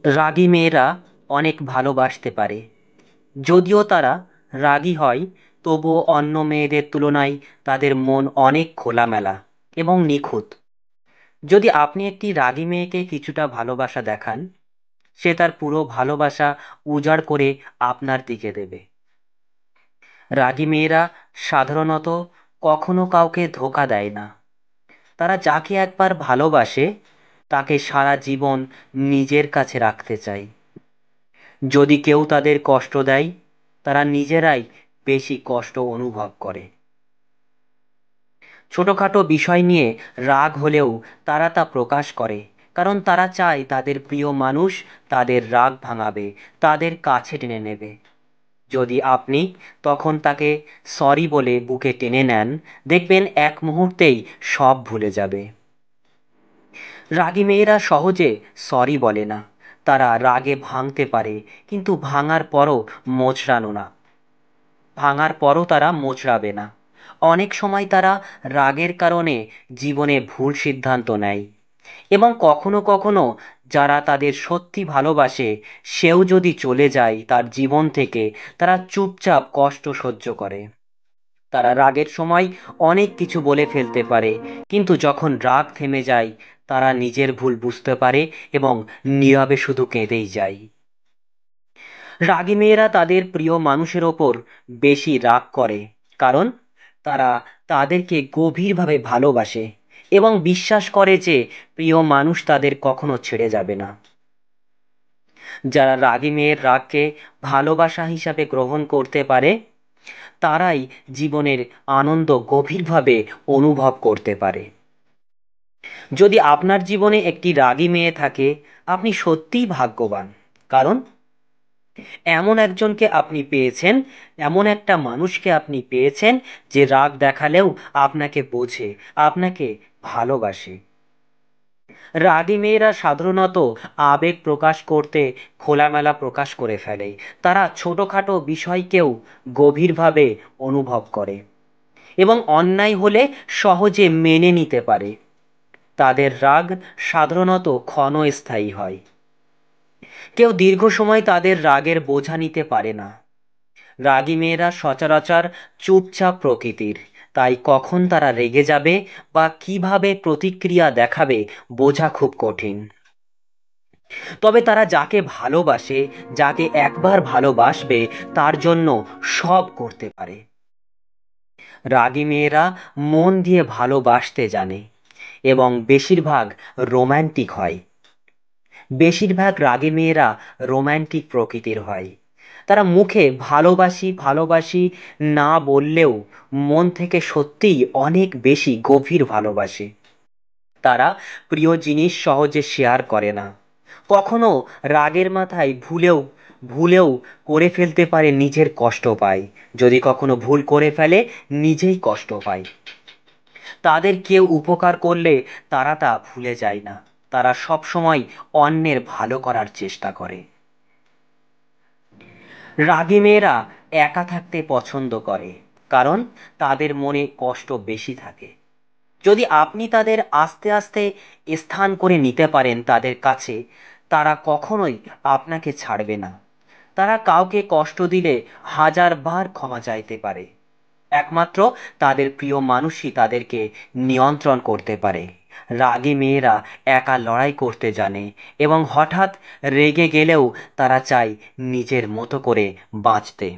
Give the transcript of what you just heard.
রাগী মেয়েরা অনেক ভালোবাসতে পারে। যদিও তারা রাগী হয়, তবুও অন্য মেয়েদের তুলনায় তাদের মন অনেক খোলামেলা এবং নিখুঁত। যদি আপনি একটি রাগী মেয়েকে কিছুটা ভালোবাসা দেখান, সে তার পুরো ভালোবাসা উজাড় করে আপনার দিকে দেবে। রাগী মেয়েরা সাধারণত কখনো কাউকে ধোঁকা দেয় না। তারা যাকে একবার ভালোবাসে তাকে সারা জীবন নিজের কাছে রাখতে চায়। যদি কেউ তাদের কষ্ট দেয়, তারা নিজেরাই বেশি কষ্ট অনুভব করে। ছোটখাটো বিষয় নিয়ে রাগ হলেও তারা তা প্রকাশ করে, কারণ তারা চায় তাদের প্রিয় মানুষ তাদের রাগ ভাঙাবে, তাদের কাছে টেনে নেবে। যদি আপনি তখন তাকে সরি বলে বুকে টেনে নেন, দেখবেন এক মুহূর্তেই সব ভুলে যাবে। রাগী মেয়েরা সহজে সরি বলে না। তারা রাগে ভাঙতে পারে, কিন্তু ভাঙার পরও তারা মোচড়াবে না। অনেক সময় তারা রাগের কারণে জীবনে ভুল সিদ্ধান্ত নেয়, এবং কখনো কখনো যারা তাদের সত্যি ভালোবাসে সেও যদি চলে যায় তার জীবন থেকে, তারা চুপচাপ কষ্ট সহ্য করে। তারা রাগের সময় অনেক কিছু বলে ফেলতে পারে, কিন্তু যখন রাগ থেমে যায় তারা নিজের ভুল বুঝতে পারে এবং নীরবে শুধু কেঁদেই যায়। রাগী মেয়েরা তাদের প্রিয় মানুষের ওপর বেশি রাগ করে, কারণ তারা তাদেরকে গভীরভাবে ভালোবাসে এবং বিশ্বাস করে যে প্রিয় মানুষ তাদের কখনো ছেড়ে যাবে না। যারা রাগী মেয়ের রাগকে ভালোবাসা হিসাবে গ্রহণ করতে পারে, তারাই জীবনের আনন্দ গভীরভাবে অনুভব করতে পারে। যদি আপনার জীবনে একটি রাগী মেয়ে থাকে, আপনি সত্যিই ভাগ্যবান। কারণ এমন একজনকে আপনি পেয়েছেন, এমন একটা মানুষকে আপনি পেয়েছেন যে রাগ দেখালেও আপনাকে বোঝে, আপনাকে ভালোবাসে। রাগী মেয়েরা সাধারণত আবেগ প্রকাশ করতে খোলামেলা প্রকাশ করে ফেলে। তারা ছোটখাটো বিষয়কেও গভীরভাবে অনুভব করে এবং অন্যায় হলে সহজে মেনে নিতে পারে। তাদের রাগ সাধারণত ক্ষণস্থায়ী হয়। কেউ দীর্ঘ সময় তাদের রাগের বোঝা নিতে পারে না। রাগী মেয়েরা সচরাচর চুপচাপ প্রকৃতির, তাই কখন তারা রেগে যাবে বা কিভাবে প্রতিক্রিয়া দেখাবে বোঝা খুব কঠিন। তবে তারা যাকে ভালোবাসে, যাকে একবার ভালোবাসবে, তার জন্য সব করতে পারে। রাগী মেয়েরা মন দিয়ে ভালোবাসতে জানে এবং রোম্যান্টিক হয়। বেশিরভাগ রাগী মেয়েরা রোম্যান্টিক প্রকৃতির হয়। তারা মুখে ভালোবাসি ভালোবাসি না বললেও মন থেকে সত্যিই অনেক বেশি গভীর ভালোবাসে। তারা প্রিয় জিনিস সহজে শেয়ার করে না। কখনো রাগের মাথায় ভুলেও ভুলেও করে ফেলতে পারে, নিজের কষ্ট পায়। যদি কখনো ভুল করে ফেলে, নিজেই কষ্ট পায়। তাদের কেউ উপকার করলে তারা তা ভুলে যায় না। তারা সবসময় অন্যের ভালো করার চেষ্টা করে। রাগী মেয়েরা একা থাকতে পছন্দ করে, কারণ তাদের মনে কষ্ট বেশি থাকে। যদি আপনি তাদের আস্তে আস্তে স্থান করে নিতে পারেন তাদের কাছে, তারা কখনোই আপনাকে ছাড়বে না। তারা কাউকে কষ্ট দিলে হাজারবার ক্ষমা চাইতে পারে। একমাত্র তাদের প্রিয় মানুষই তাদেরকে নিয়ন্ত্রণ করতে পারে। রাগী মেয়েরা একা লড়াই করতে জানে এবং হঠাৎ রেগে গেলেও তারা চায় নিজের মতো করে বাঁচতে।